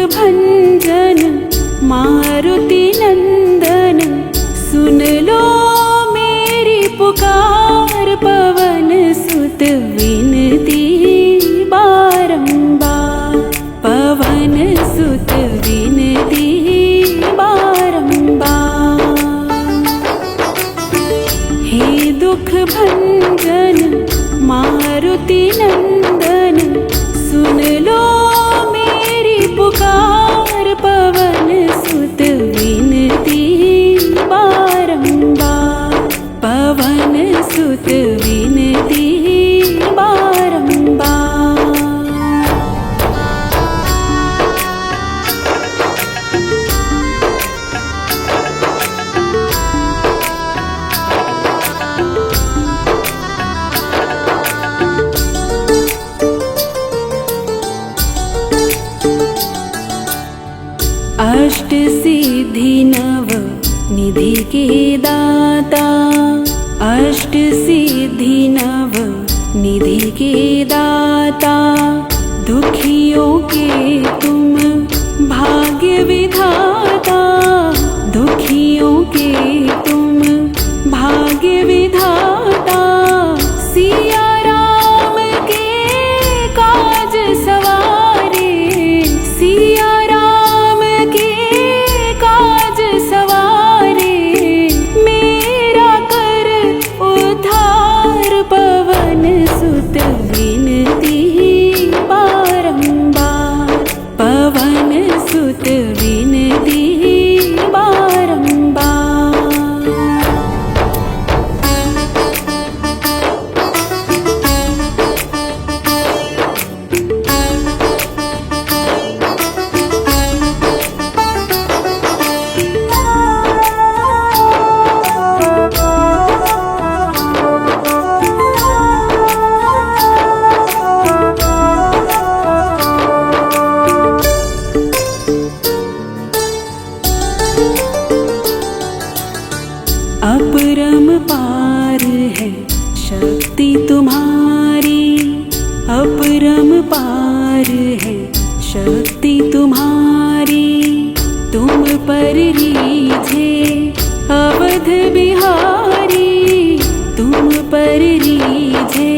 भंजन मारुति नंदन, सुन लो मेरी पुकार। पवन सुत विनती बारंबार, पवन सुत विनती बारंबार। हे दुख भंजन मारुति नंदन, सुन लो मेरी पुकार। पवन सुत विनती बारंबार, पवन सुत विनती बारंबार। अष्ट सिद्धि नव निधि के दाता, अष्ट सिद्धि नव निधि के दाता। दुखियों के तुम भाग्य विधाता, दुखियों के तुम भाग्य विधाता। सिया राम के काज सवारे, सिया राम के काज सवारे। मेरा कर उद्धार, पवन सुत विनती बारंबार, पवन सुत विनती बारंबार। अपरम पार है शक्ति तुम्हारी, अपरम पार है शक्ति तुम्हारी। तुम पर रीझे अवध बिहारी, तुम पर रीझे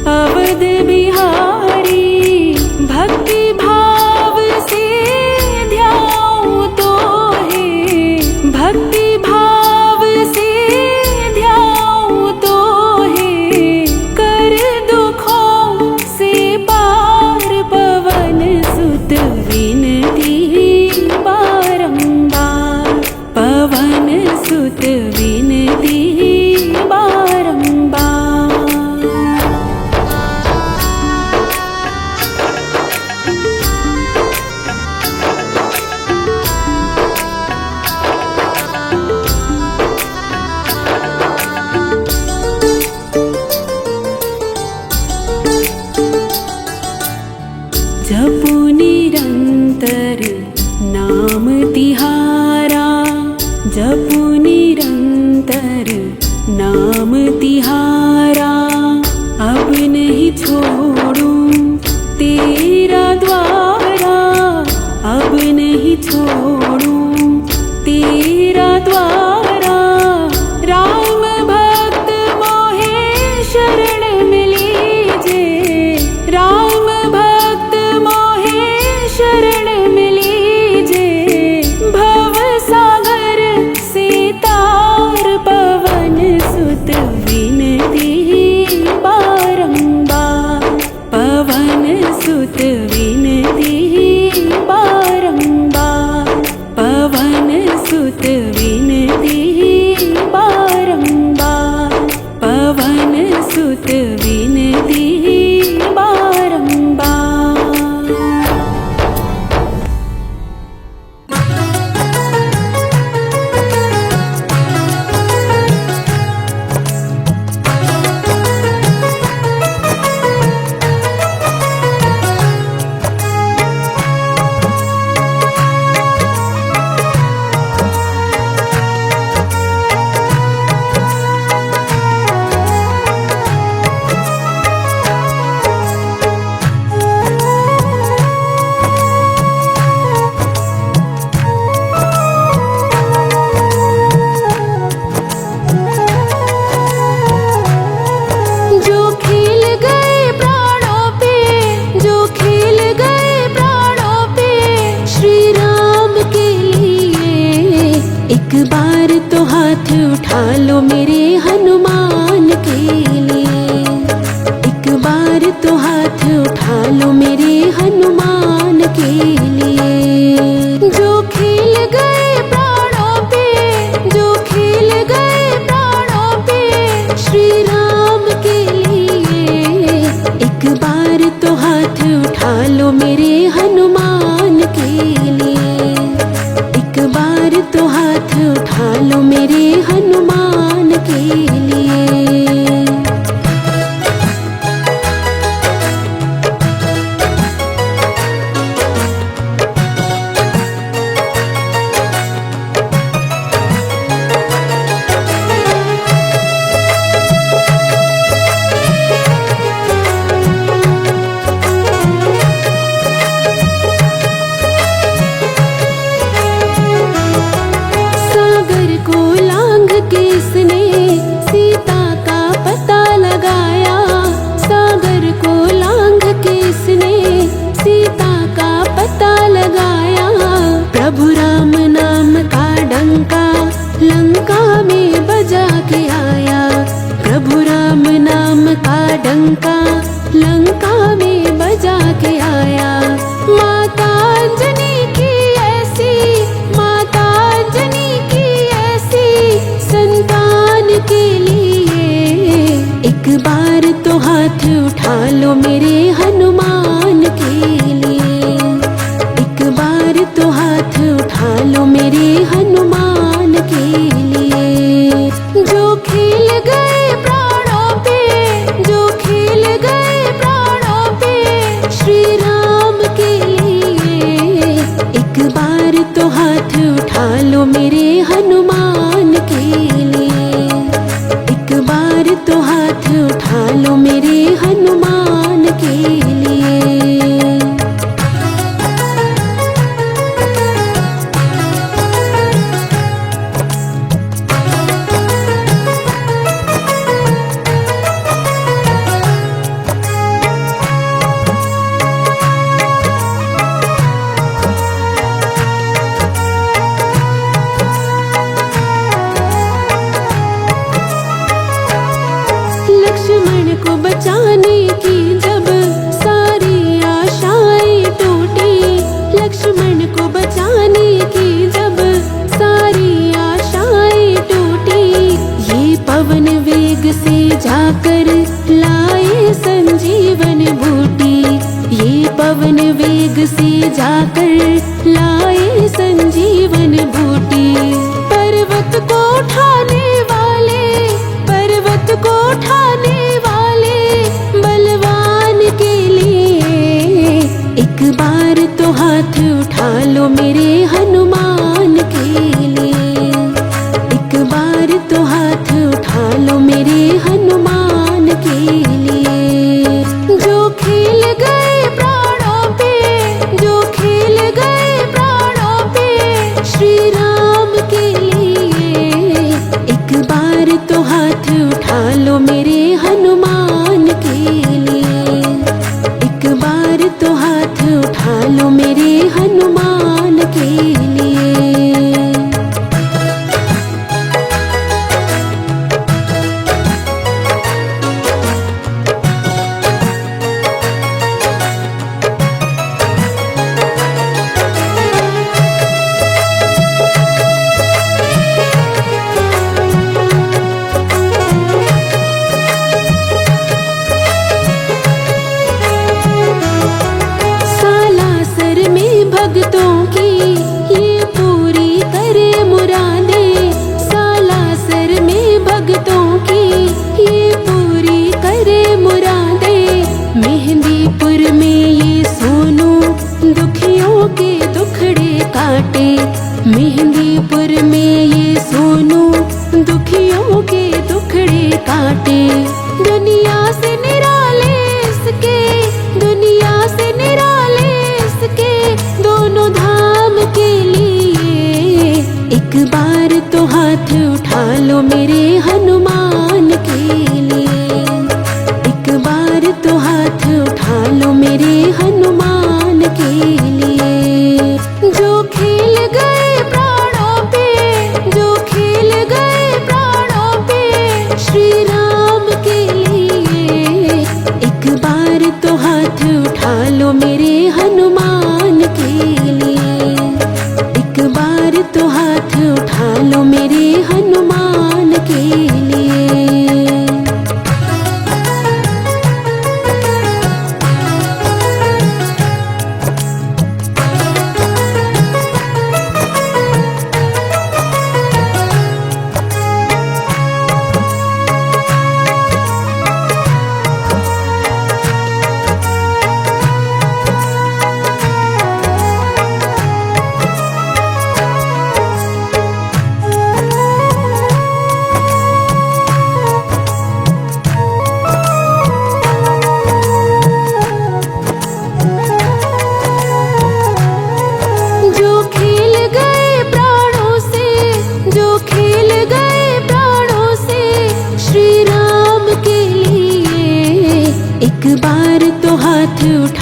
अवध बिहारी। भक्ति भाव से ध्याऊं तो है, भक्ति भाव से ध्याऊं तो है। कर दुखों से पार, पवन सुत विनती बारंबार, पवन सुत विनती बारंबार। जपू निरंतर नाम तिहारा, जपू निरंतर नाम तिहारा। अब नहीं छोड़ूं तेरा द्वारा, अब नहीं छोड़ूं तेरा द्वारा। राम भक्त मोहे शरण में लीजे, राम भक्त मोहे शरण में लीजे। भव सागर से तार, पवन सुत विनती बारंबार, पवन सुत विनती बारंबार। एक बार तो हाथ उठा लो मेरे हनुमान के लिए, एक बार तो हाथ उठा लो मेरे हनुमान के लिए। जो खेल गए प्राणों पे, जो खेल गए प्राणों पे श्री राम के लिए, एक बार तो हाथ उठा लो मेरे हनुमान के लिए, एक बार तो हाथ उठा लो मेरे हनुमान के लिए। किसने सीता का पता लगाया, सागर को लांघ के इसने सीता का पता लगाया। प्रभु राम नाम का डंका लंका में बजा के आया, प्रभु राम नाम का डंका लंका में बजा के आया। माता अंजनी की ऐसी, माता अंजनी की ऐसी संतान के लिए, एक बार तो हाथ उठा लो मेरे हनुमान के लिए, एक बार तो हाथ उठा लो मेरे हनुमान के लिए। जो खेल गए प्राणों पे, जो खेल गए प्राणों पे श्री राम के लिए, एक बार तो हाथ उठा लो मेरे हनुमान के लिए, एक बार तो हाथ उठा लो मेरे हनुमान के लिए। लक्ष्मण को बचाने की जब सारी आशाएं टूटी, लक्ष्मण को बचाने की जब सारी आशाएं टूटी, ये पवन वेग से जाकर लाए संजीवन बूटी, ये पवन वेग से जाकर लाए संजीवन बूटी। पर्वत को उठाने वाले, पर्वत को उठाने वाले बलवान के लिए, एक बार तो हाथ उठा लो मेरे हनुमान के लिए, एक बार तो हाथ उठा लो मेरे हनुमान के लिए। जो खेल गए प्राणों पे, जो खेल गए प्राणों पे श्री राम के लिए, एक बार तो हाथ उठा लो मेरे हनुमान के लिए, एक बार तो हाथ उठा लो मेरे हनुमान के लिए। भक्तों की ये पूरी करे मुरादें, सालासर में भक्तों की ये पूरी करे मुरादें। मेहंदीपुर में ये सोनू दुखियों के दुखड़े काटे, मेहंदीपुर में ये सोनू दुखियों के दुखड़े काटे। दुनिया से निराले इसके, दुनिया से निराले इसके दोनों धाम के लिए, एक बार तो हाथ उठा लो मेरे हनुमान के लिए, एक बार तो हाथ उठा लो मेरे हनुमान के लिए। जो खेल गए प्राणों पे,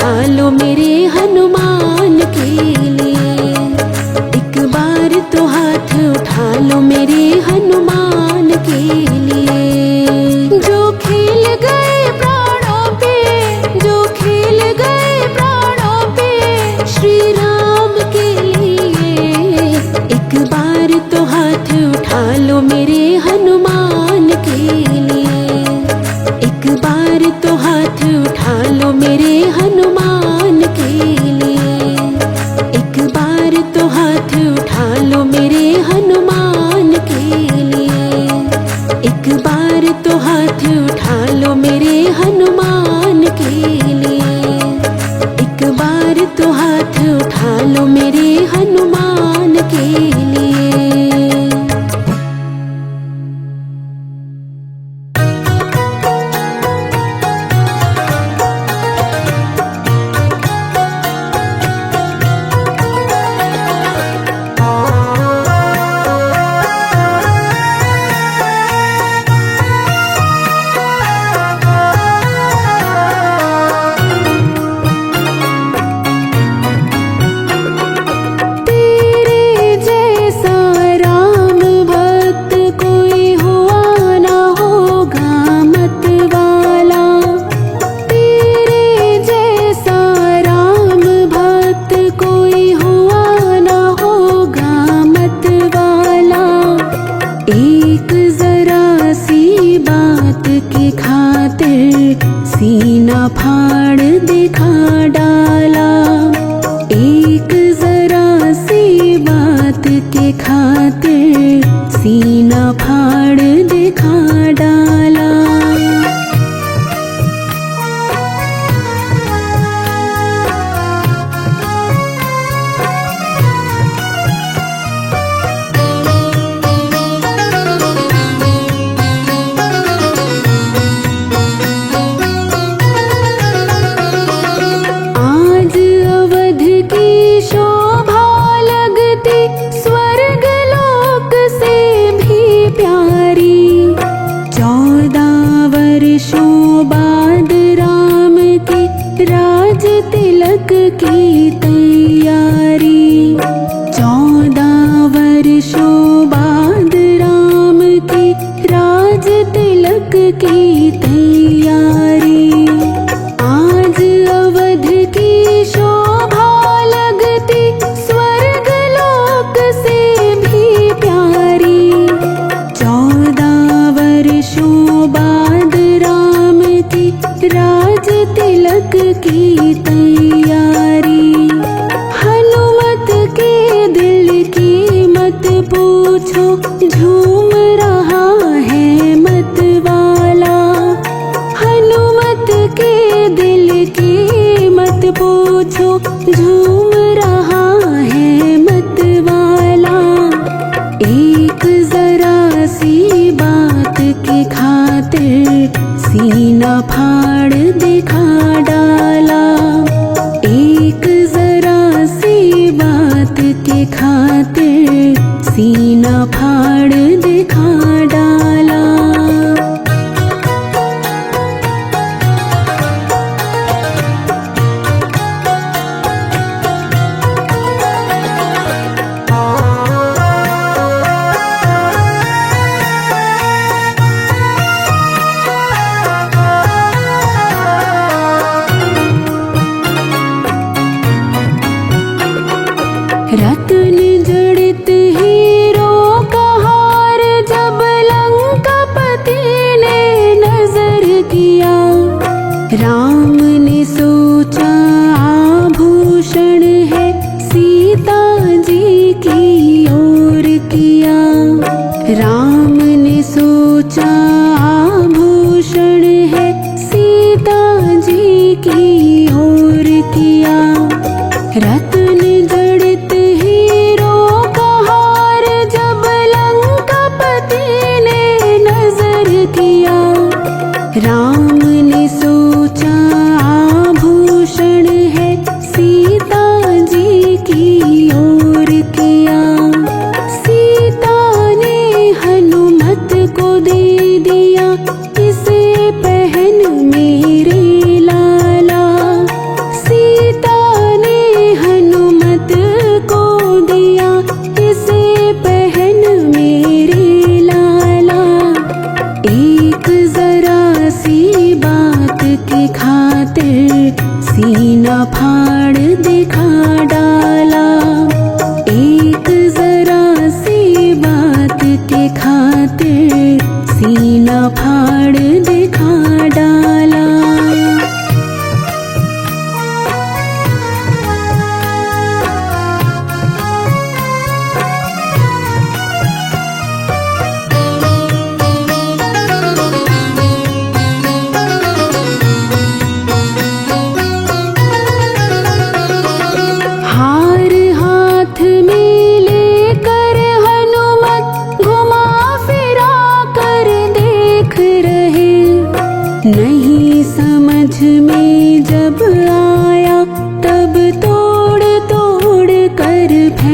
उठा लो मेरे हनुमान के लिए। एक बार तो हाथ उठा लो मेरे हनुमान के लिए। जो खेल गए प्राणों पे, जो खेल गए प्राणों पे श्री राम के लिए। एक बार तो हाथ उठा लो मेरे हनुमान के लिए। एक बार तो हाथ उठा लो मेरे हनुमान के लिए। एक बार तो हाथ उठा लो मेरे हनुमान के लिए। एक बार तो हाथ उठा लो मेरे हनुमान के लिए। एक बार तो हाथ उठा लो मेरे हनुमान के लिए। सीना फाड़ दिखा डाला। एक जरा सी बात के खातिर सीना फाड़ दिखा डाला। राज तिलक की तैयारी। 14 वर्षों बाद राम की राज तिलक की तैयारी। आज अवध की शोभा लगती स्वर्ग लोक से भी प्यारी। 14 वर्षों बाद राम की राज तिलक की तैयारी। हनुमत के दिल की मत पूछो, झूम रहा है मत वाला। हनुमत के दिल की मत पूछो, झूम रहा है मत वाला। एक जरा सी बात की खातिर सीना फाड़ दिखा डाला। एक जरा सी बात के खातिर सीना फाड़ दिखा डाला। रत्न जड़ित हीरो का हार जब लंकापति ने नजर किया। राम ने सोचा आभूषण है, सीता जी की ओर किया। राम ने सोचा आभूषण है, सीता जी की ओर किया। रत्न जड़ित हीरो का हार जब लंकापति ने नजर किया। राम ने सोचा आभूषण है, सीता जी की ओर किया। सीता ने हनुमत को दे दिया, इसे पहन मेरे लाला।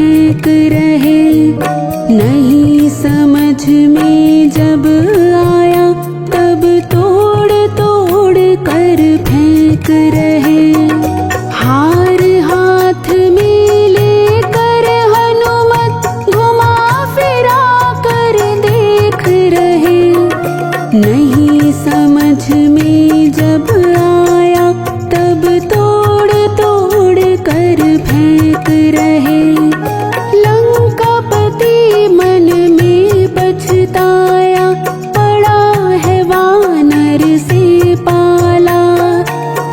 फेंक रहे। नहीं समझ में जब आया तब तोड़ तोड़ कर फेंक रहे। हार हाथ में लेकर हनुमत घुमा फिरा कर देख रहे। नहीं समझ में जब आया तब तोड़ तोड़ कर फेंक रहे। लंकापति मन में पछताया, पड़ा है वानर से पाला।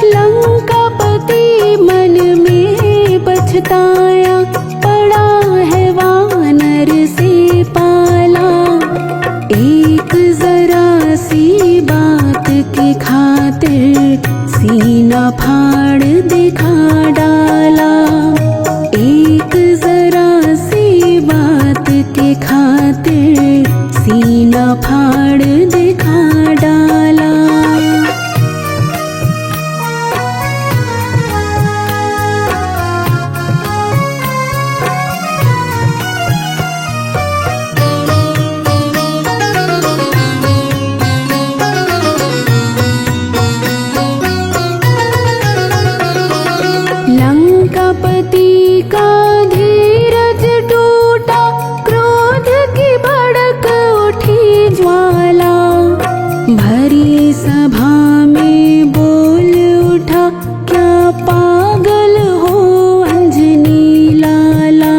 लंकापति मन में पछताया, पड़ा है वानर से पाला। एक जरा सी बात की खातिर सीना फाड़ दिखा डाला। एक जरा सी बात की खातिर सीना फाड़ दिखा डाला। लंकापति का धीरज टूटा, क्रोध की भड़क उठी ज्वाला। भरी सभा में बोल उठा, क्या पागल हो अंजनी लाला।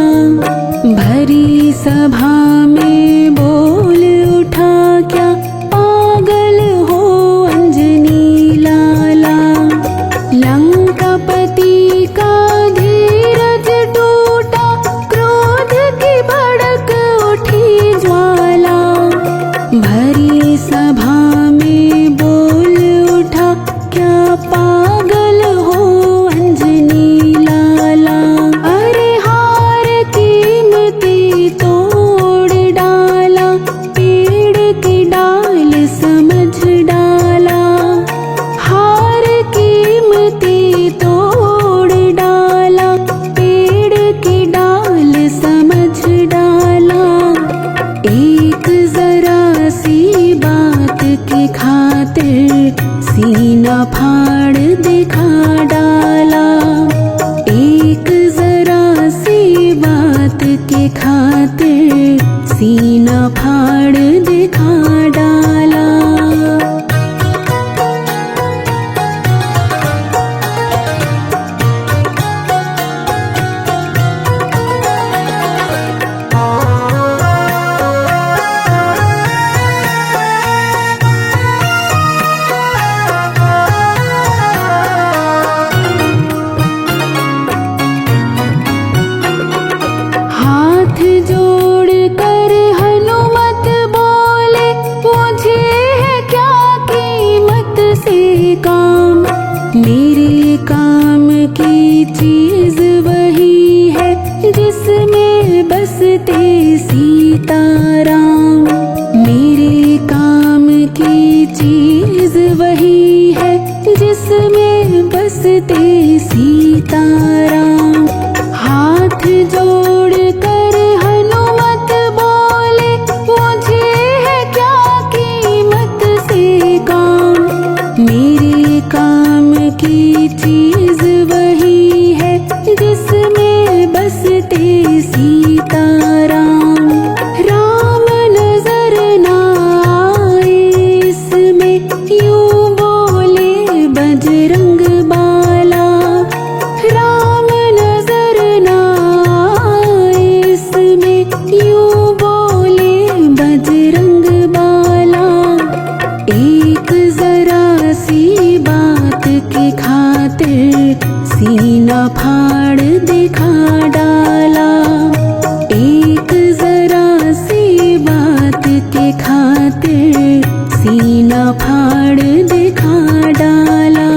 भरी सभा में बोल उठा, क्या पागल हो अंजनी लाला। लंकापति का धीरज टूटा, क्रोध की भड़क उठी ज्वाला। भरी सभा में बोल उठा, क्या पागल हो अंजनी लाला। अरे हार कीमती तोड़ डाला, पेड़ की डाल समझ डाला। हार कीमती तोड़ डाला, पेड़ की डाल समझ डाला। एक जरा सी बात की खातिर सीना फाड़ दिखा डाला। एक जरा सी बात की खातिर सीना फाड़ दिखा डाला। हाथ जोड़ कर हनुमत बोले, मुझे है क्या कीमत से काम। मेरे काम की चीज वही है जिसमें बसते सीताराम। मेरे काम की चीज वही है जिसमें बसते सीताराम। हाथ जोड़ कर हनुमत बोले, मुझे है क्या कीमत से काम। मेरे काम की चीज वही है जिसमें बसते सीताराम। राम नजर ना आए इसमें, यूं बोले बजरंग बाला। राम नजर ना आए इसमें, यूं बोले बजरंग बाला। एक जरा सी बात की खातिर सीना फाड़ दिखा डाला। एक जरा सी बात की खातिर सीना फाड़ दिखा डाला।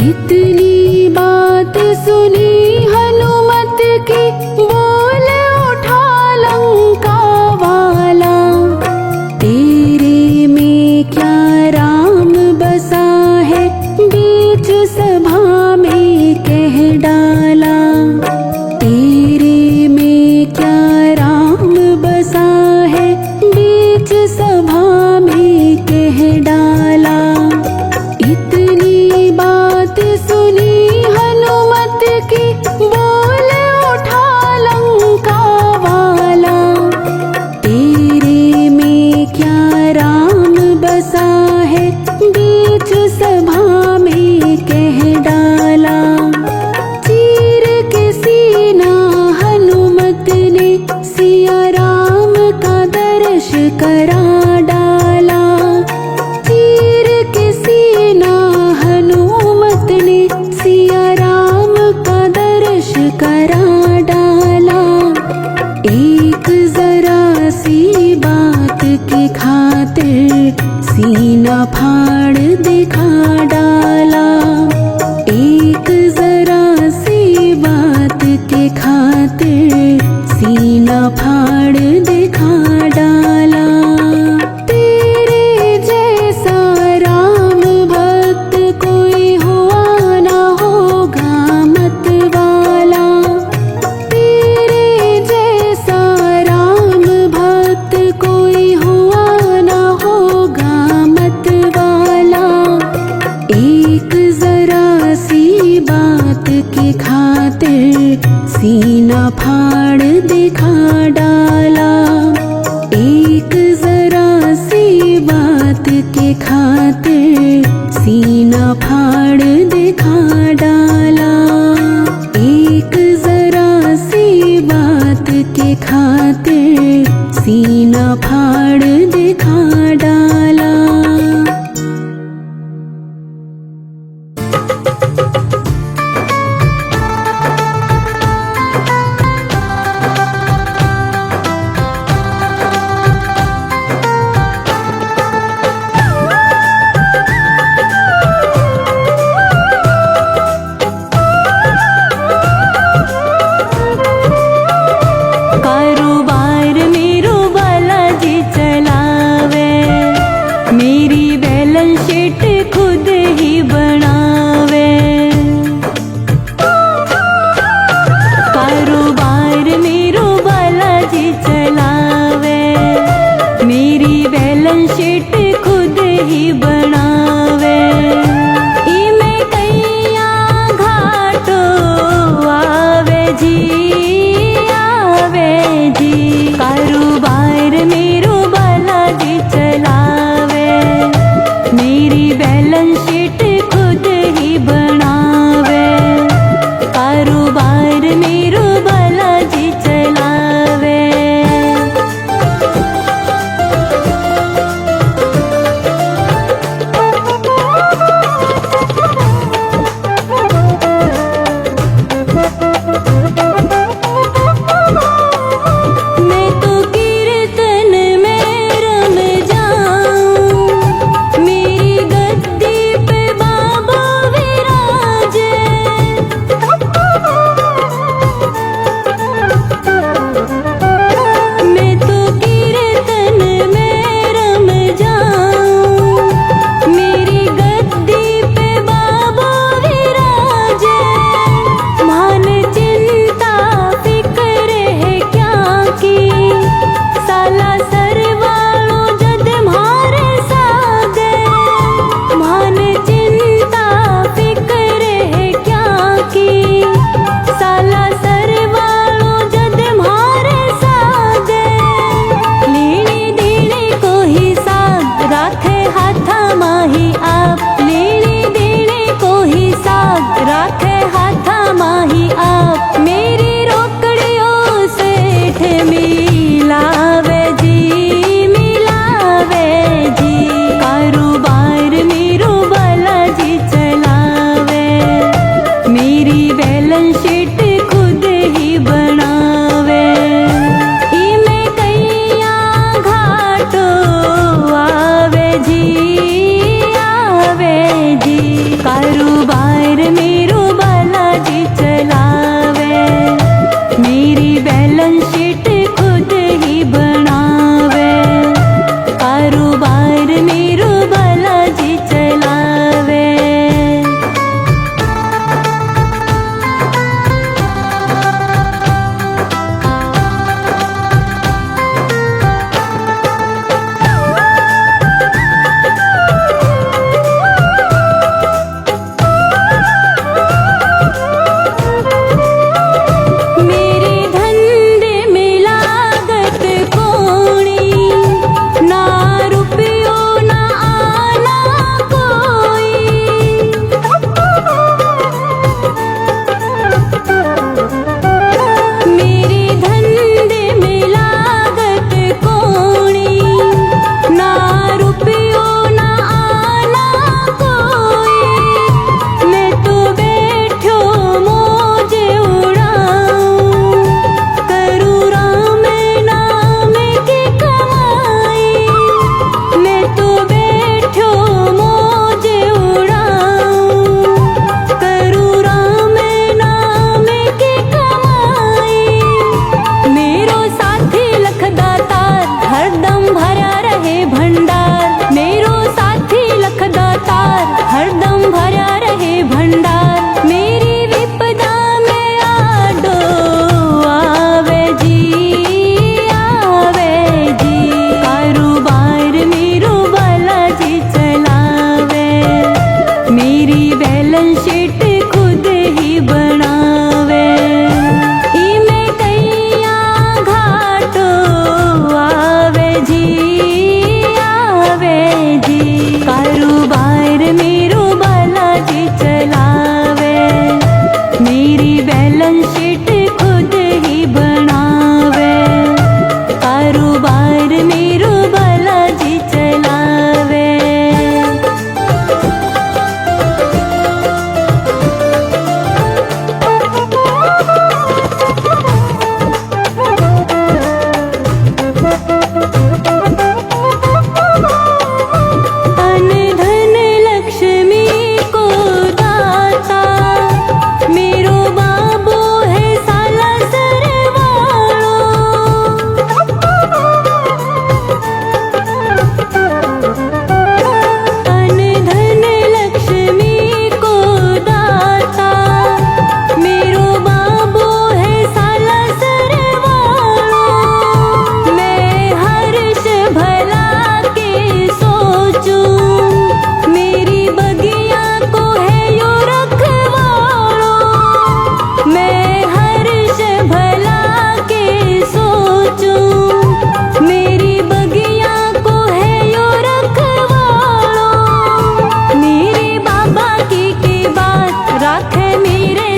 इतनी बात करा डाला। एक जरा सी बात की खातिर सीना फाड़ दिखा डाला। एक जरा सी बात की खातिर सीना फाड़ दिखा डाला। तेरे जैसा राम भक्त कोई हुआ ना होगा मत वाला। तेरे जैसा राम भक्त कोई हुआ ना होगा मत वाला। एक जरा सी बात की खातिर सीना फाड़ दिखा डाला। एक जरा सी बात की खातिर सीना फाड़ दिखा डाला। एक जरा सी बात की खातिर सीना फाड़ दिखा डाला।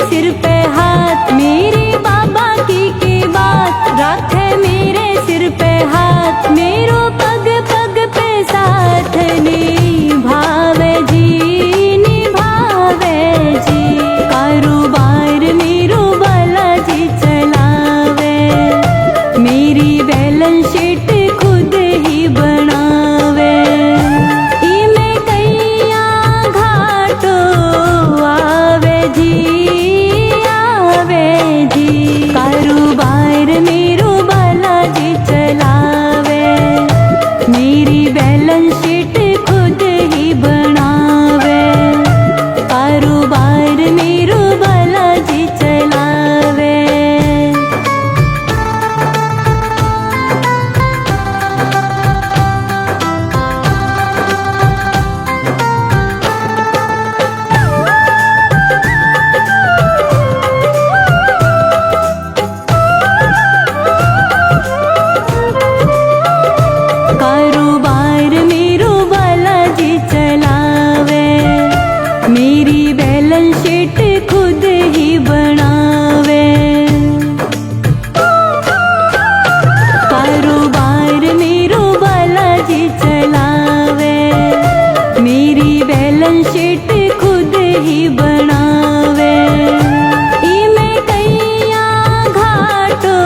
सिर पे हाथ, मेरे बाबा की बात राखे मेरे सिर पे हाथ, मेरो पग पग पे साथ निभावे जी, निभावे जी। कारोबार मेरो बालाजी चलावे, मेरी बैलेंस शीट खुद ही बनावे। इमे कैया घाटो आवे जी, आवे जी। कारोबार मेरो बालाजी चलावे, मेरी बैलेंस शीट खुद ही बनावे। कारोबार मेरो बालाजी चलावे। कारोबार मेरो बालाजी चलावे, मेरी बैलेंस शीट खुद ही बनावे। कारोबार मेरो बालाजी चलावे, मेरी बैलेंस शीट खुद ही बनावे। इमे कैया घाटो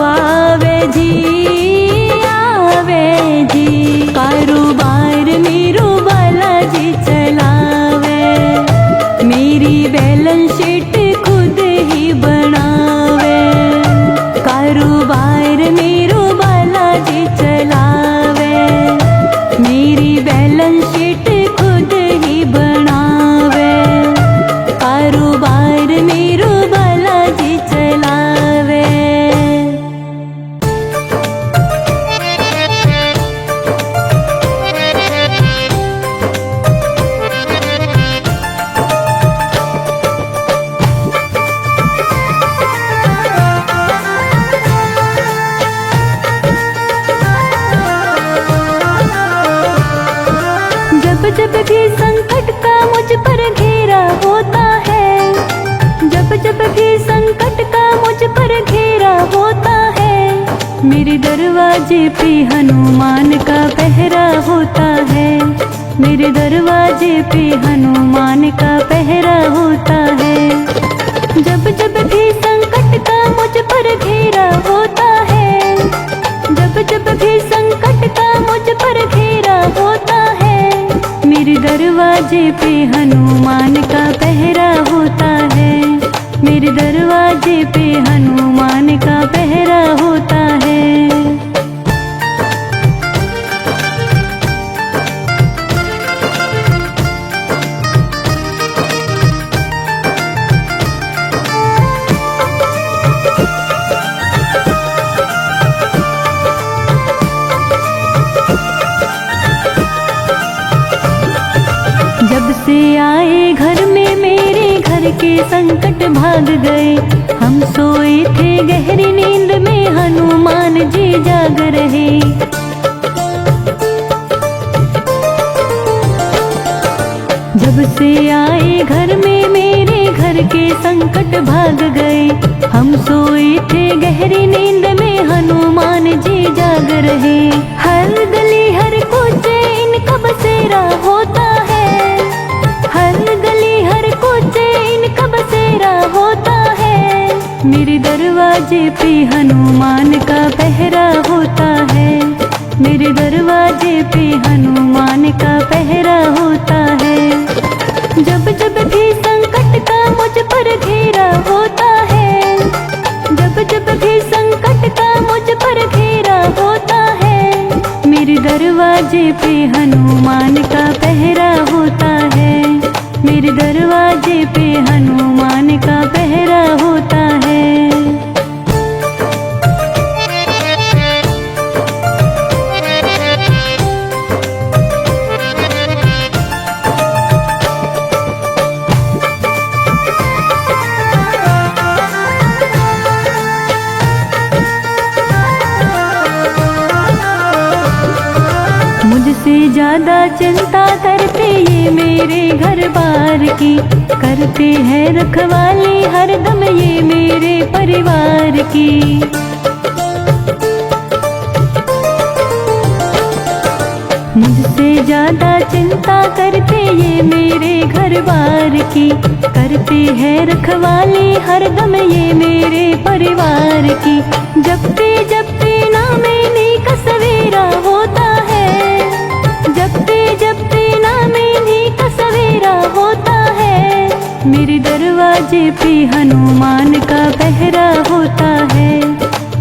आवे जी, आवे जी। कारोबार मेरो बालाजी चलावे, मेरी बैलेंस शीट खुद ही बनावे। कारोबार मेरो बालाजी चलावे, मेरी बैलेंस शीट खुद ही बनावे। कारोबार मेरो बालाजी चलावे। जब जब भी संकट का मुझ पर घेरा होता है, जब जब भी संकट का मुझ पर घेरा होता है, मेरे दरवाजे पे हनुमान का पहरा होता है। मेरे दरवाजे पे हनुमान का पहरा होता है। जब जब भी संकट का मुझ पर घेरा होता है, जब जब भी संकट का मुझ पर घेरा होता है, मेरे दरवाजे पे हनुमान का पहरा होता है। मेरे दरवाजे पे हनुमान का पहरा होता है। जब से आए घर में मेरे घर के संकट भाग गए, हम सोए थे गहरी नींद में हनुमान जी जाग रहे। जब से आए घर में मेरे घर के संकट भाग गए, हम सोए थे गहरी नींद में हनुमान जी जाग रहे। हर गली हर कोचे इनका बसेरा होता है, हर गली हर कोचे इनका बसेरा होता है। मेरे दरवाजे पे हनुमान का पहरा होता है। मेरे दरवाजे पे हनुमान का पहरा होता है। जब जब भी संकट का मुझ पर घेरा होता है, जब जब भी संकट का मुझ पर घेरा होता है, मेरे दरवाजे पे हनुमान का पहरा होता है। मेरे दरवाजे पे हनुमान का पहरा होता है। मुझसे ज्यादा चिंता करते ये मेरे घर बार की, करते हैं रखवाली हरदम ये मेरे परिवार की। मुझसे ज्यादा चिंता करते ये मेरे घर बार की, करते हैं रखवाली हरदम ये मेरे परिवार की। जपते जपते नाम इन्हीं का सवेरा होता है, जपते जपते नाम इन्हीं का सवेरा होता है। मेरे दरवाजे पे हनुमान का पहरा होता है,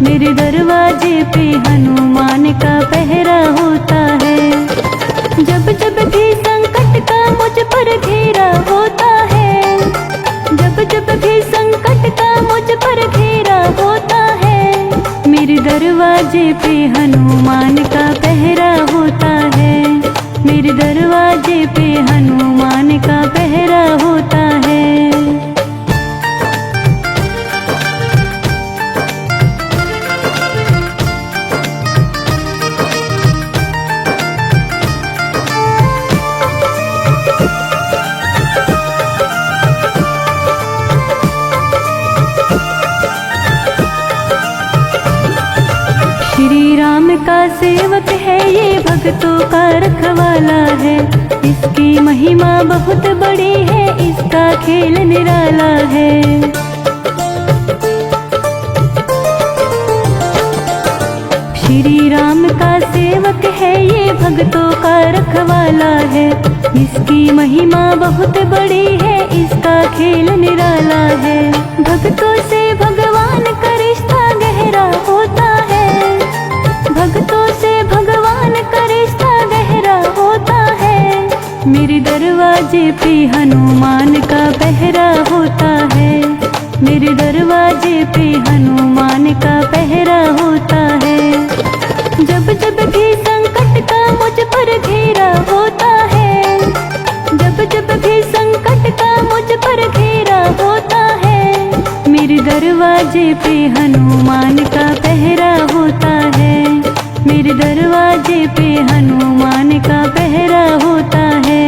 मेरे दरवाजे पे हनुमान का पहरा होता है। जब जब भी संकट का मुझ पर घेरा होता है, जब जब भी संकट का मुझ पर घेरा होता है, मेरे दरवाजे पे हनुमान का पहरा होता है, मेरे दरवाजे पे हनुमान का पहरा होता है। का सेवक है ये भक्तों का रखवाला है, इसकी महिमा बहुत बड़ी है, इसका खेल निराला है। श्री राम का सेवक है ये भक्तों का रखवाला है, इसकी महिमा बहुत बड़ी है, इसका खेल निराला है। भक्तों से भगवान का रिश्ता गहरा होता है, भक्तों से भगवान का रिश्ता गहरा होता है। मेरे दरवाजे पे हनुमान का पहरा होता है, मेरे दरवाजे पे हनुमान का पहरा होता है। जब जब भी संकट का मुझ पर घेरा होता है, जब जब भी संकट का मुझ पर घेरा होता है, मेरे दरवाजे पे हनुमान का पहरा होता है, मेरे दरवाजे पे हनुमान का पहरा होता है।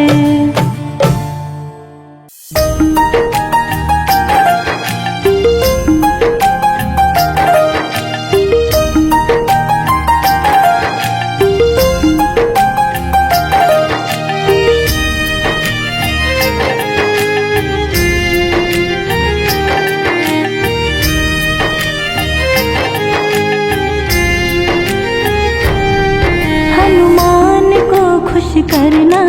करना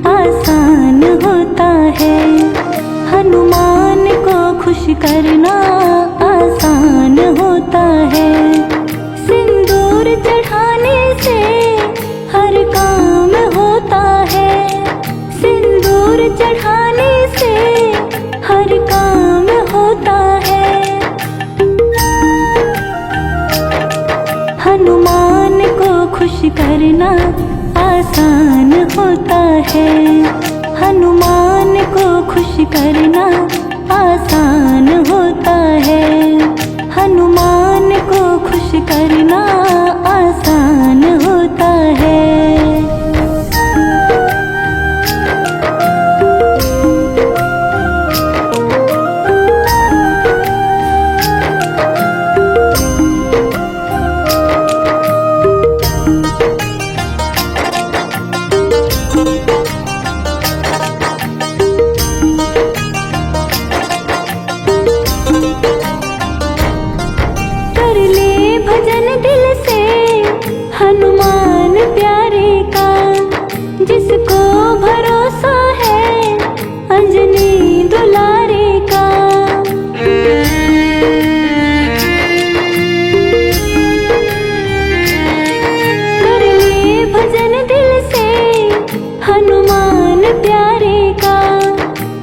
आसान होता है, हनुमान को खुश करना आसान होता है। सिंदूर चढ़ाने से हर काम होता है, सिंदूर चढ़ाने से हर काम होता है। हनुमान को खुश करना आसान होता है, हनुमान को खुश करना आसान होता है, हनुमान को खुश करना आसान होता है। हनुमान प्यारे का जिसको भरोसा है अंजनी दुलारे का। कर ले भजन दिल से हनुमान प्यारे का,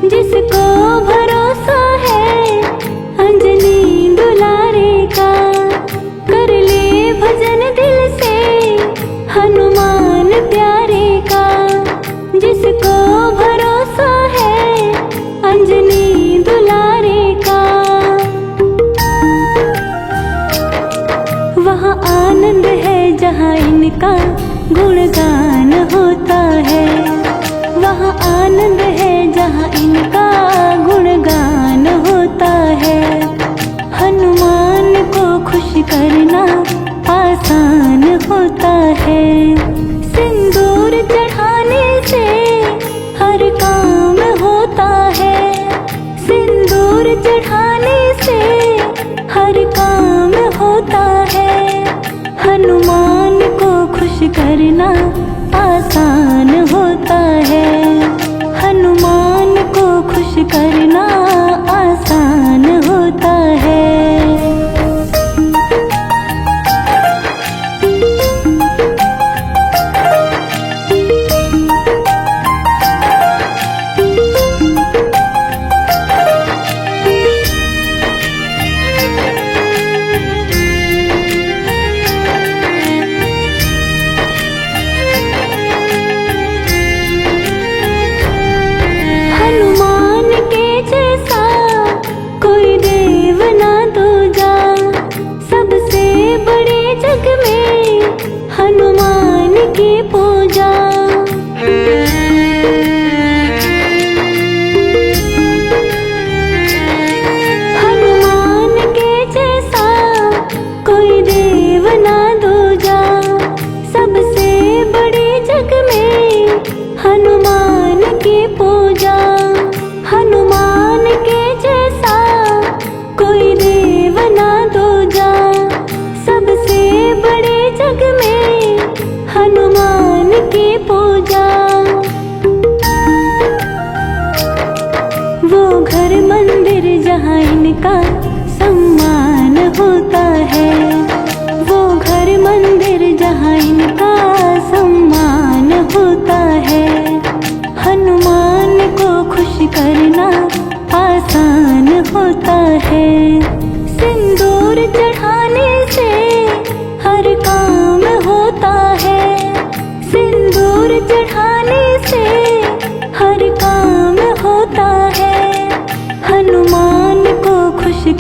जिसको भरोसा है अंजनी दुलारे का। कर ले भजन दिल से हनुमान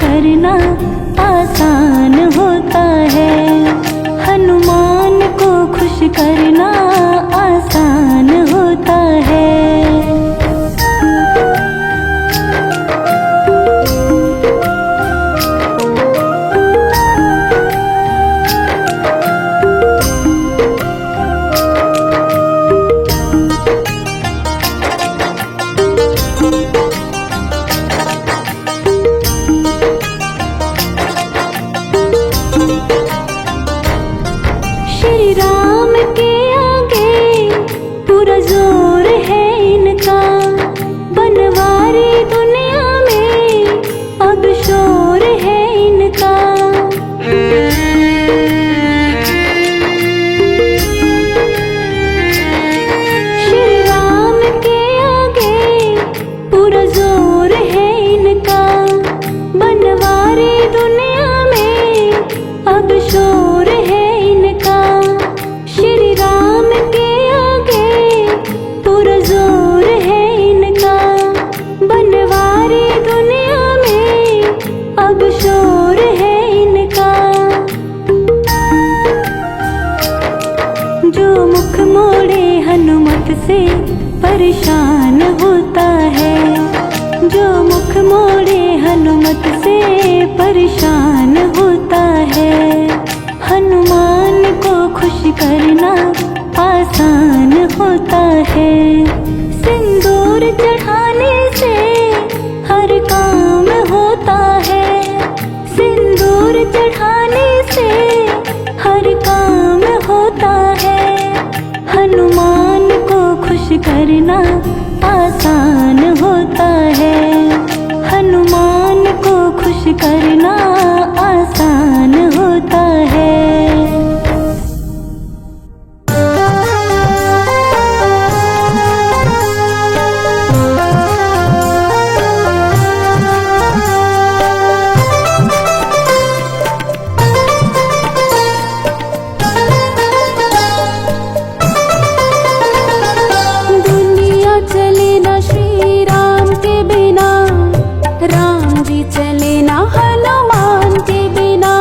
करना आसान होता है। हनुमान को खुश करना आसान होता है। श्री राम के आगे पूरा जोर है इनका, बनवारी दुनिया में अब शोर है इनका। श्री राम के आगे पूरा जोर है इनका, बनवारी दुनिया में अब शोर है इनका। श्री राम के आगे पूरा जोर है इनका, बनवारी दुनिया में अब शोर है इनका। जो मुख मोड़े हनुमत से परेशान होता है, जो मुख मोड़े हनुमत से परेशान होता है। हनुमान को खुश करना आसान होता है। सिंदूर चढ़ाने से हर काम होता है, सिंदूर चढ़ाने से हर काम होता है। हनुमान को खुश करना आसान होता है। हनुमान को खुश करना आसान होता है। दुनिया चले ना श्री राम के बिना, राम जी चले ना हनुमान के बिना।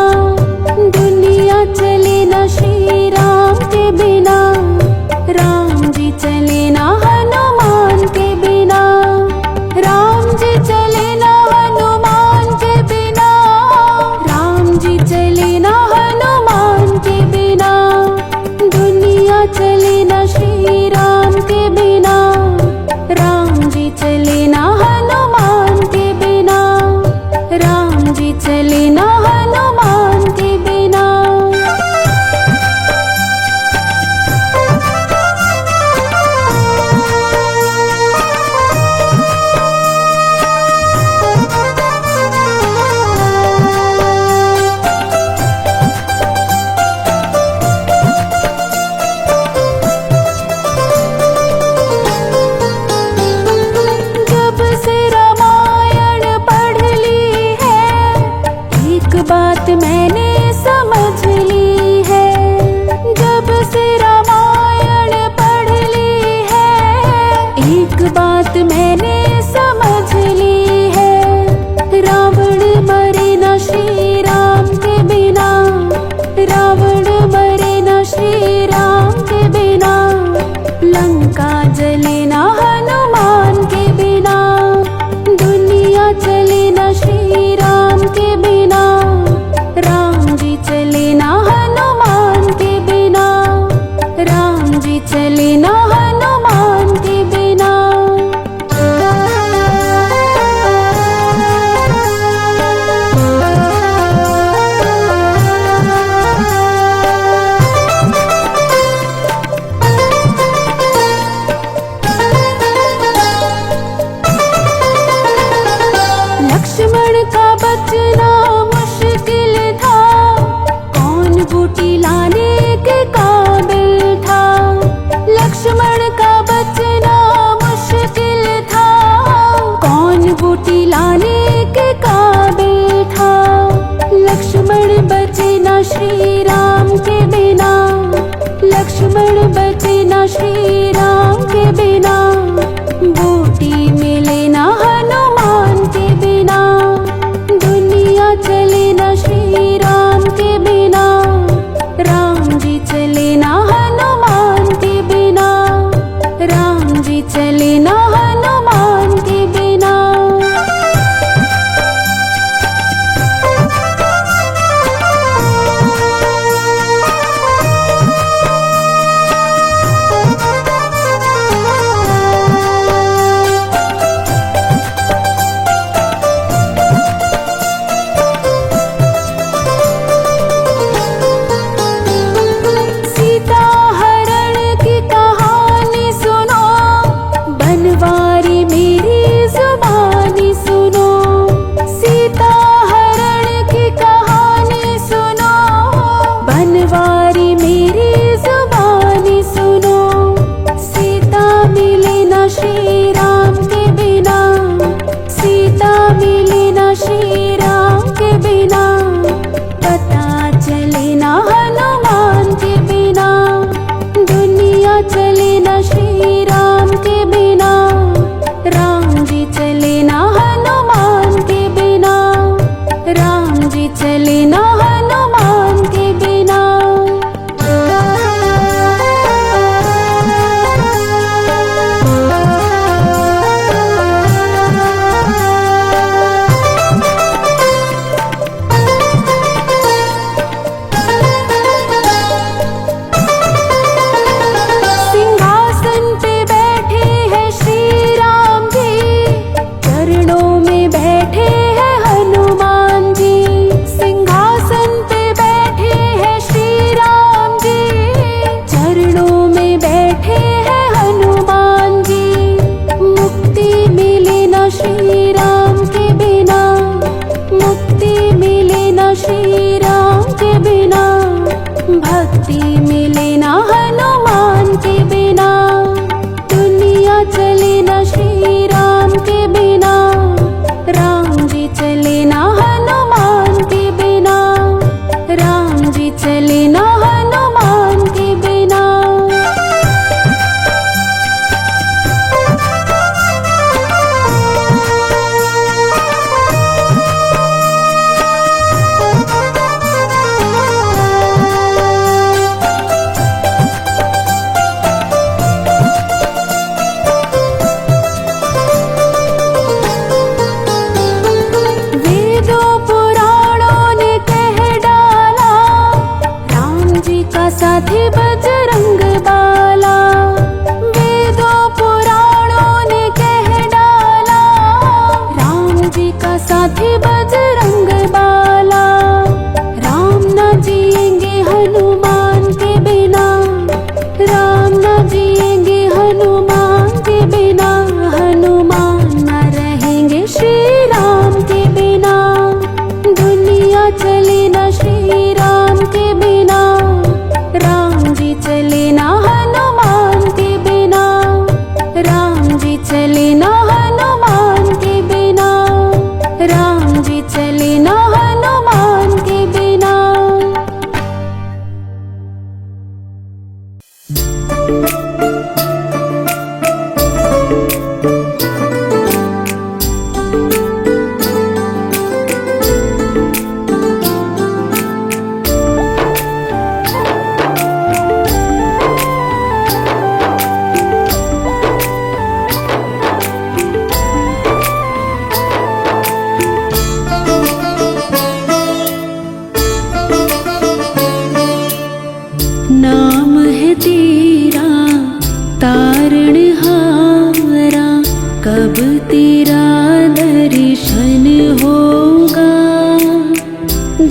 दुनिया चले ना श्री राम के बिना, राम जी चले ना हनुमान के बिना। राम जी चले ना हनुमान के बिना, राम जी चले ना हनुमान के बिना। दुनिया चले ना श्री राम के बिना, राम जी चले ना हनुमान के बिना। राम जी चले ना हनुमान के बिना। जब से रामायण पढ़ ली है, एक बात मैंने समझ ली है। जब से रामायण पढ़ ली है, एक बात मैंने समझ ली है। रावण मरे न श्री राम के बिना, रावण मरे न श्री राम के बिना। लंका जले ना हनुमान के बिना, दुनिया चले ना श्री राम के बिना। राम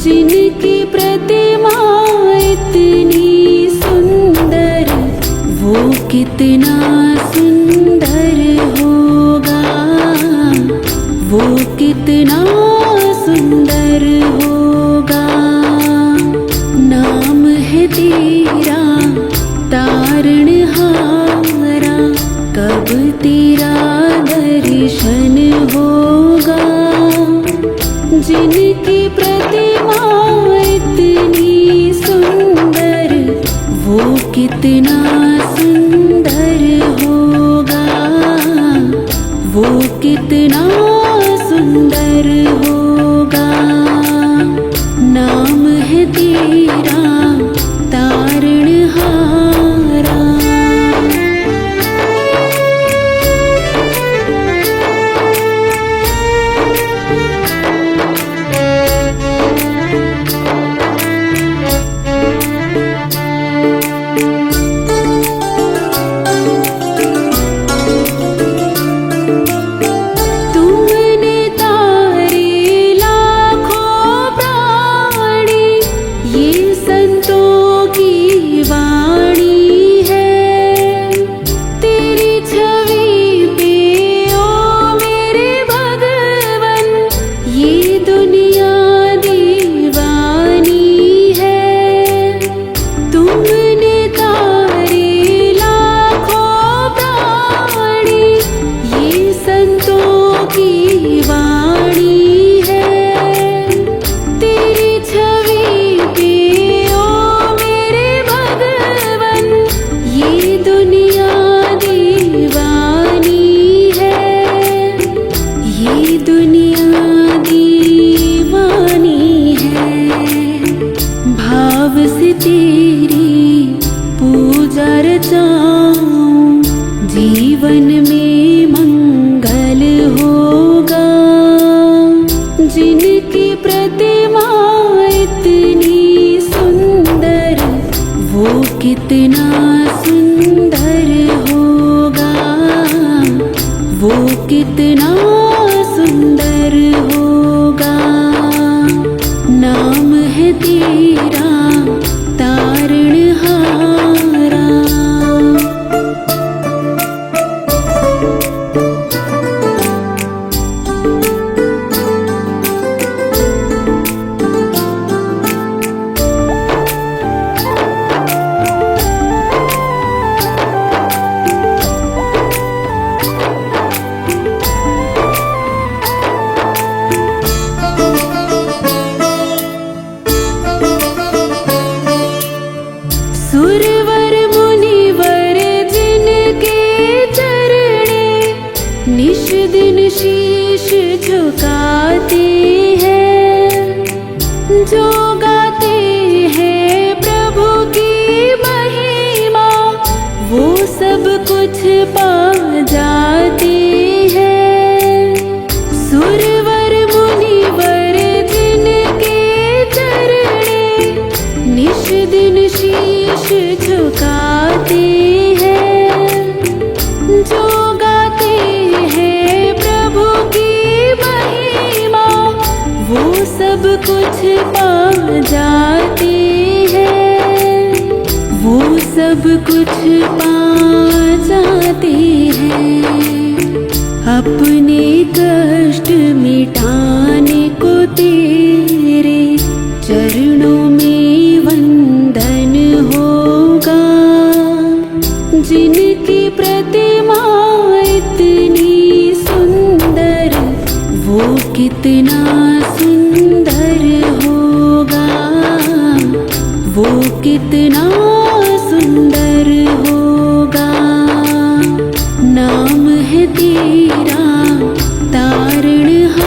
जिनकी प्रतिमा इतनी सुंदर, वो कितना सुंदर होगा, वो कितना सुंदर होगा। नाम है तेरा तारणहारा, कब तेरा दर्शन होगा। जिनकी प्रतिमा इतनी सुंदर, वो कितना सुंदर होगा, वो कितना सुंदर होगा। नाम है तेरा तारणहारा। तुमने तारे लाखों प्राणी, ये संतों की वाणी है। तेरी छवि पे ओ मेरे भगवन, ये दुनिया दीवानी है। तुमने तारे लाखों प्राणी, ये संतों की वाणी है। तेरी छवि पे ओ मेरे भगवन, ये दुनिया दीवानी है, ये दुनिया दीवानी है। भाव से तेरी पूजा रचाऊं, जीवन में मंगल होगा। जिनकी प्रतिमा इतनी सुंदर, वो कितना सुंदर होगा, वो कितना सुंदर होगा। नाम है तेरा तारणहारा। सुरवर मुनिवर जिनके चरणे, निश दिन शीश झुकाते हैं। जो गाते हैं प्रभु की महिमा, वो सब कुछ पा जाते हैं। सुरवर मुनिवर जिनके चरणे, निश दिन शीश झुकाते हैं। जो गाते हैं प्रभु की महिमा, वो सब कुछ पा जाते हैं, वो सब कुछ पा जाते हैं। अपने कष्ट मिटाने को तेरे चरणों में वंदन होगा। जिनकी प्रतिमा इतनी सुंदर, वो कितना सुंदर होगा, वो कितना सुंदर होगा। नाम है तेरा तारणहारा।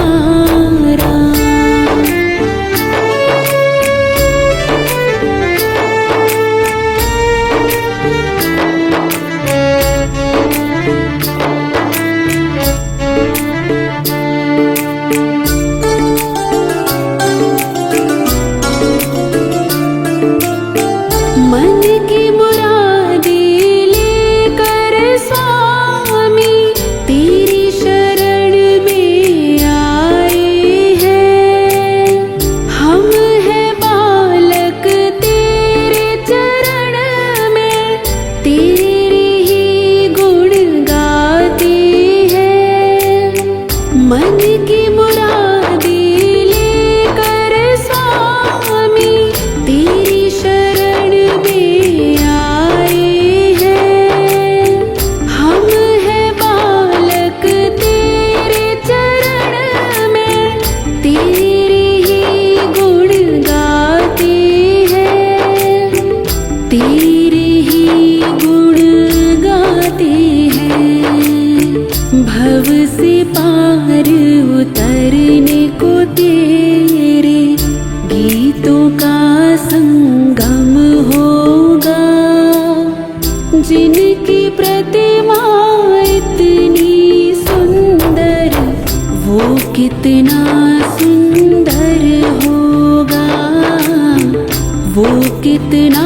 कितना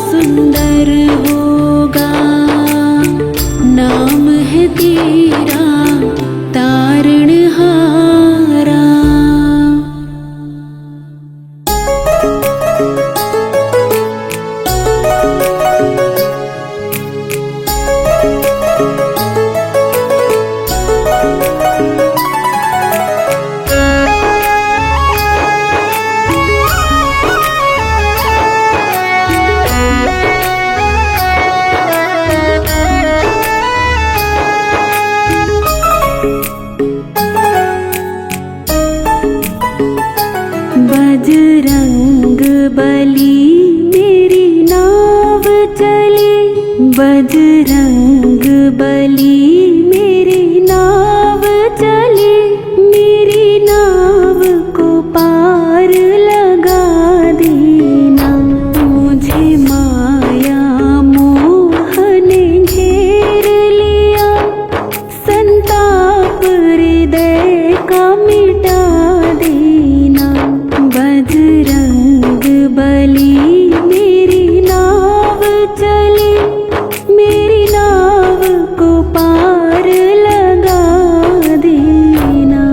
सुंदर होगा, नाम है तेरा तारणहारा। बजरंग बली मेरी नाव चली, बजरंग बली मेरी नाव चली, मेरी नाव को पार लगा देना। मुझे माया मोह ने घेर लिया, संताप हृदय का मिटा देना। बजरंग बली मेरी नाव चली, मेरी नाव को पार लगा देना।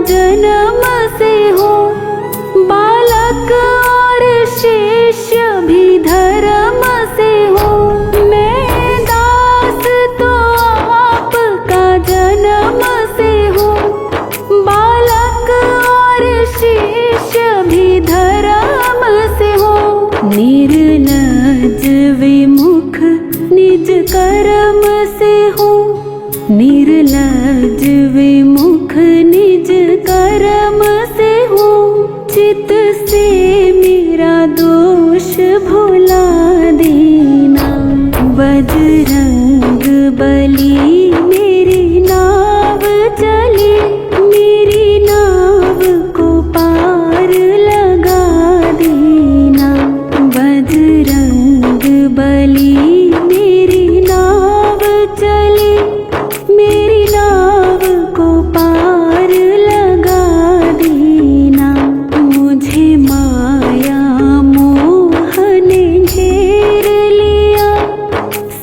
जन्म से हो बालक और शिष्य भी धर्म से हो, मैं दास तो आपका जन्म से हो, बालक और शिष्य भी धर्म से हो। निर्लज विमुख निज कर्म से हो, निर्लज विमुख निज कर्म से हो, चित से मेरा दोष भुला देना। बजरंग बली मेरी नाव चली, मेरी नाव को पार लगा देना। बजरंग बली मेरी नाव चली, मेरी नाव को पार लगा देना। मुझे माया मोह ने घेर लिया,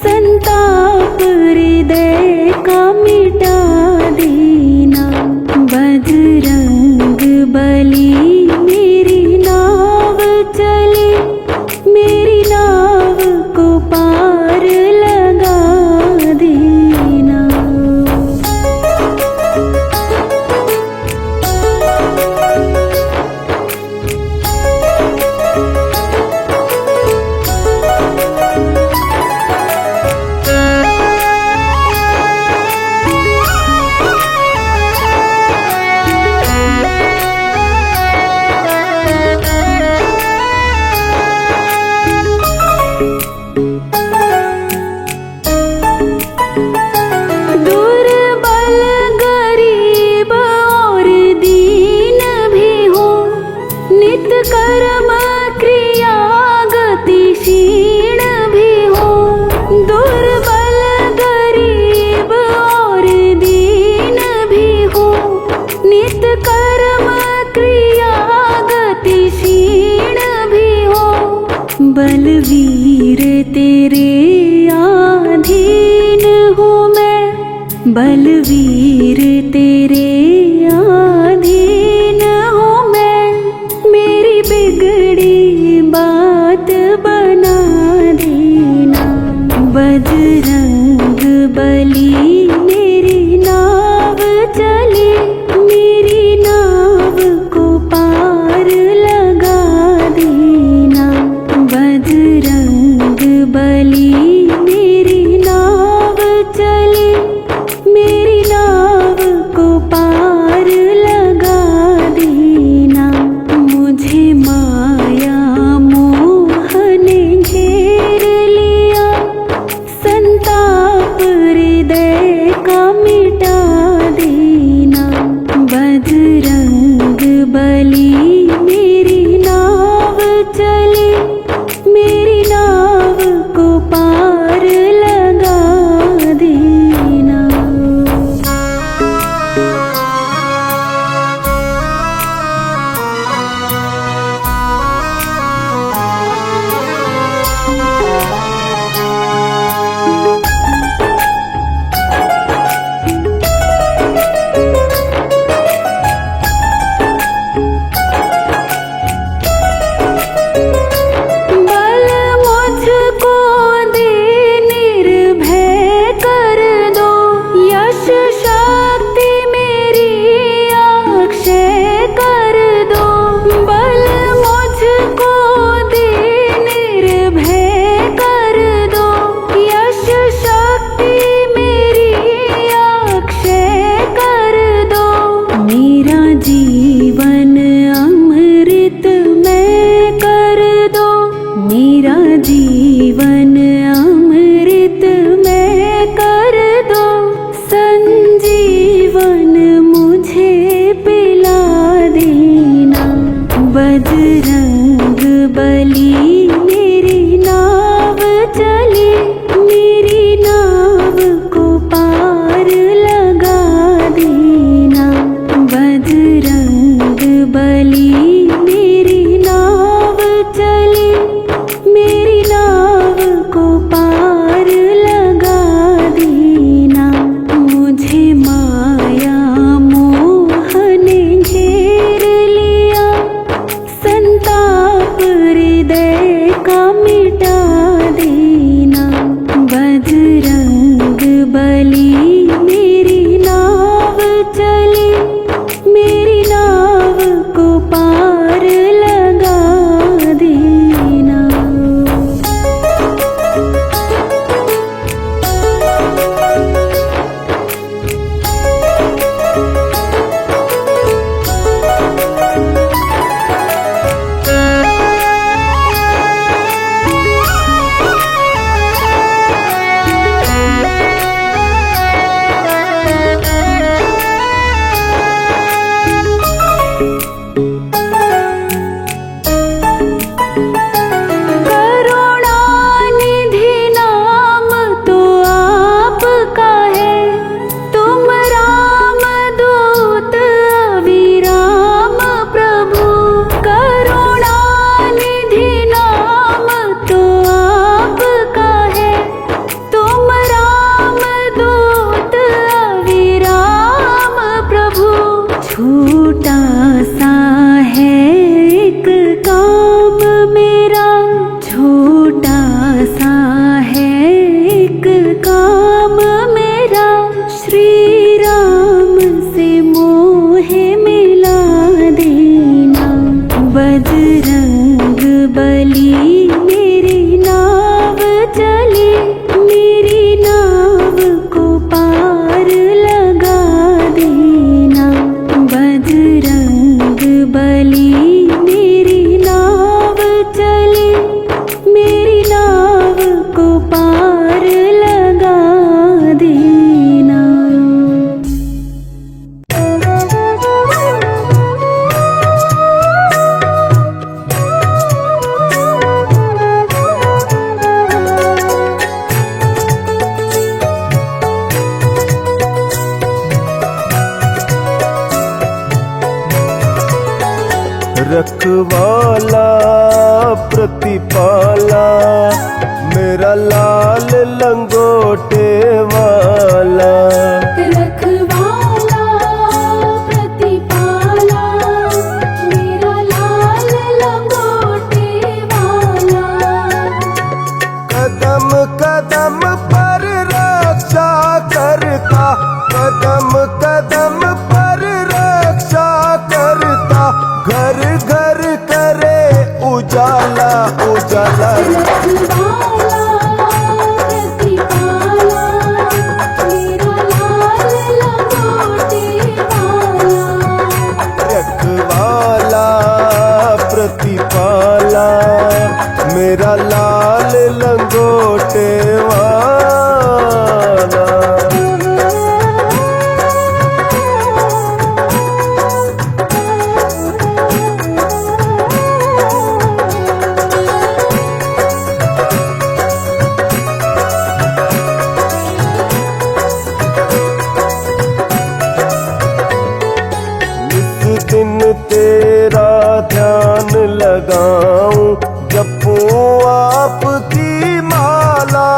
संताप हृदय का मिटा देना। बजरंग बली मेरी नाव चली, मेरी नाव को पार लगा देना। दुर्बल गरीब और दीन भी हो, नित कर्म क्रिया गतिशील भी हो। दुर्बल गरीब और दीन भी हो, नित कर्म क्रिया गतिशील भी हो। बलवीर तेरे अधीन हूँ मैं, बलवीर तेरे अधीन हूँ मैं, मेरी बिगड़ी बात बना देना। बजरंग बली मेरी नाव चली, मेरी नाव को पार लगा देना। बजरंग बली मेरी नाव चली, मेरी नाव को पार जीवन अमृत में कर दो, संजीवन मुझे पिला देना। बजरंग बली मेरी नाव चली, मेरी नाव को पार लगा देना। बजरंग बली मेरी नाव चली, मेरी नाव को पार लगा देना। मुझे माया मोह ने घेर लिया, संताप हृदय का मिटा देना। बजरंग बली मेरी नाव चली, मेरी नाव को पार लगा देना। करुणानिधि नाम तो आपका है, तुम रामदूत अविराम प्रभु। करुणानिधि नाम तो आपका है, तुम रामदूत अविराम प्रभु। छोटा सा है एक काम मेरा, छोटा सा है एक काम मेरा। श्री राम से मोहे मिला देना। बजरंग बली मेरी नाव चली, मेरी नाव को पार लगा देना। बजरंग बली मेरी नाव चली, मेरी नाव को पार लगा देना। रखवाला प्रतिपाला मेरा लाल लंगोटे वाला। रखवाला प्रतिपाला मेरा लाल लंगोटे वाला। कदम कदम पर रक्षा करता, कदम कदम पर रक्षा करता। घर घर करे उजाला उजाला। रखवाला प्रतिपाला मेरा लाल लंगोटे वाला। रखवाला प्रतिपाला मेरा लाल लंगोटे वाला। नित दिन तेरा ध्यान लगाऊं, जपूं आपकी माला।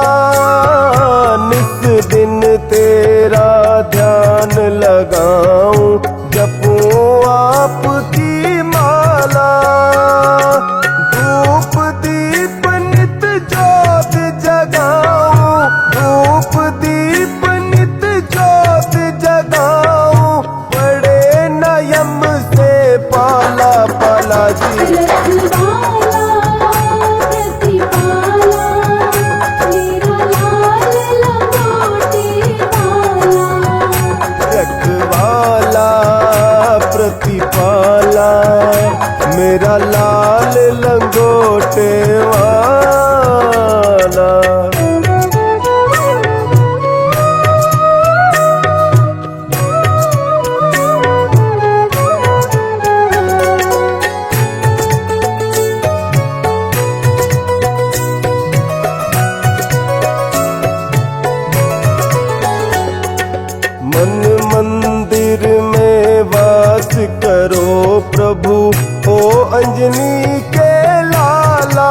अंजनी के लाला,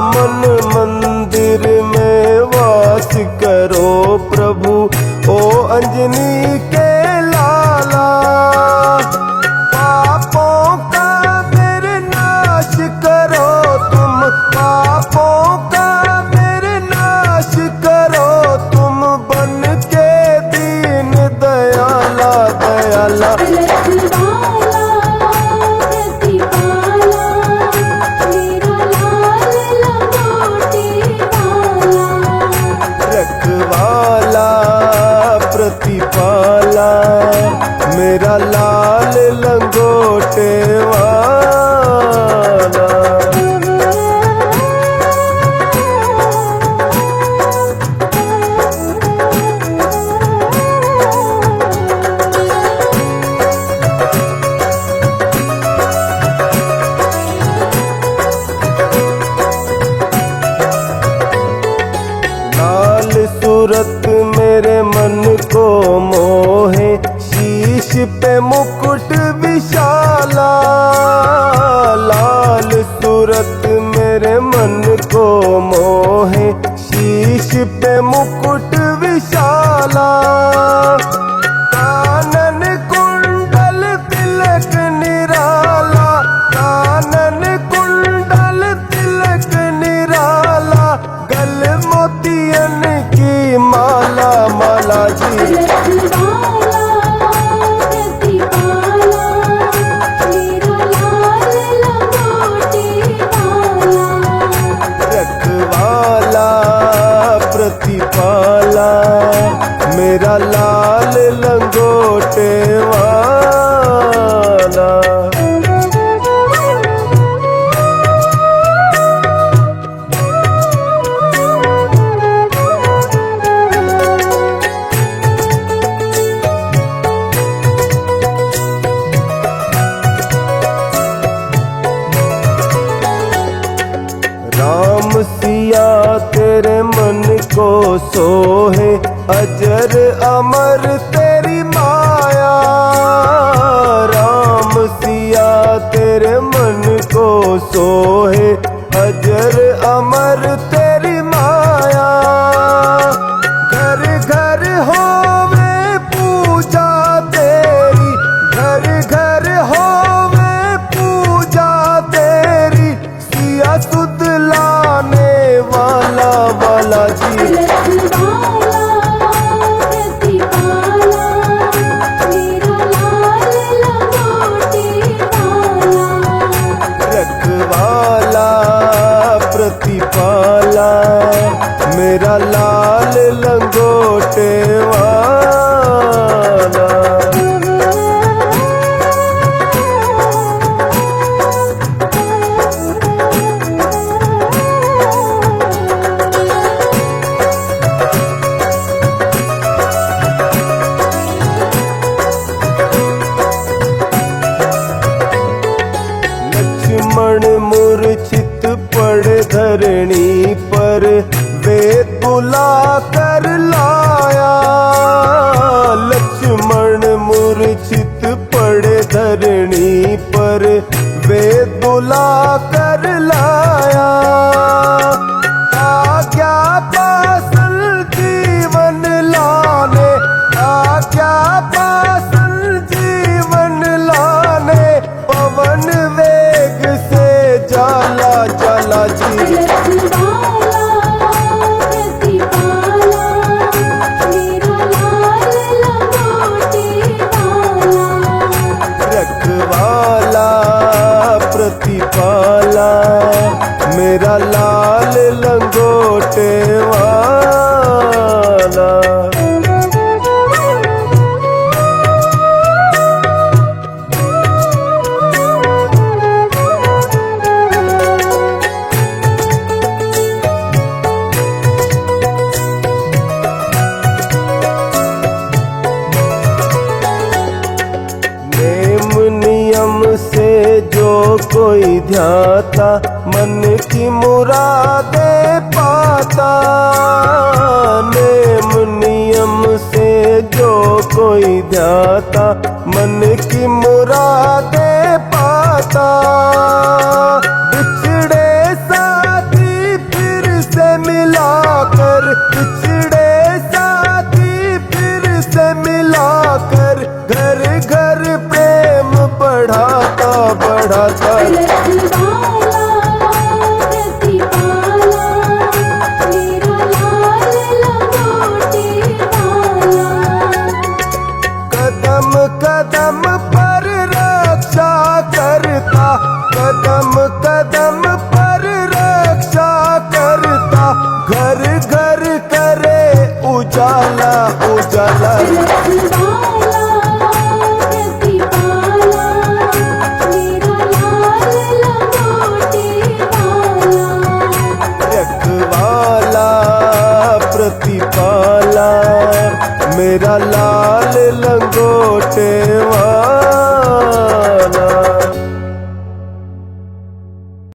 मन मंदिर में वास करो प्रभु ओ अंजनी के लाला। पापों का फिर नाश करो तुम, पापों का फिर नाश करो तुम, बन के दीन दयाला दयाला। रखवाला प्रतिपाला मेरा लाल लंगोटे वाला। लाल सूरत मेरे मन को मोहे, शीश पे मुकुट विशाला। लाल सूरत मेरे मन को मोहे, शीश पे मुकुट विशाला। कानन कुंडल तिलक निराला, कानन कुंडल तिलक निराला, गल मोतियन की माला माला जी। रखवाला प्रतिपाला मेरा लाल लंगोटे वाला। राम सिया तेरे मन को सोहे, अजर अमर तेरी माया। राम सिया तेरे मन को सोहे, अजर अमर तेरी माया। घर घर होवे पूजा तेरी, घर घर होवे पूजा तेरी, सिया सुध लाने वाला वाला जी। रखवाला प्रतिपाला मेरा लाल लंगोटे वाला। लक्ष्मण मूर्छित पड़े धरणी पर, वेद बुला कर लाया। लक्ष्मण मूर्छित पड़े धरणी पर, वेद बुला कर लाया। आज्ञा पासन जीवन लाने, आज्ञा पासन जीवन लाने, पवन वेग से जाला जाला जी। रखवाला प्रतिपाला मेरा लाल लंगोटे वाला। से जो कोई ध्याता, मन की मुरादे पाता। नेम नियम से जो कोई ध्याता, मन की मुरादे पाता। पाता। बिछड़े साथी फिर से मिलाकर, बिछड़े साथी फिर से मिलाकर, घर घर प्रेम बढ़ाता बढ़ाता। कदम कदम पर रक्षा करता, कदम कदम पर रक्षा करता, घर घर करे उजाला उजाला। रखवाला प्रतिपाला, मेरा लाल लंगोटे वाला।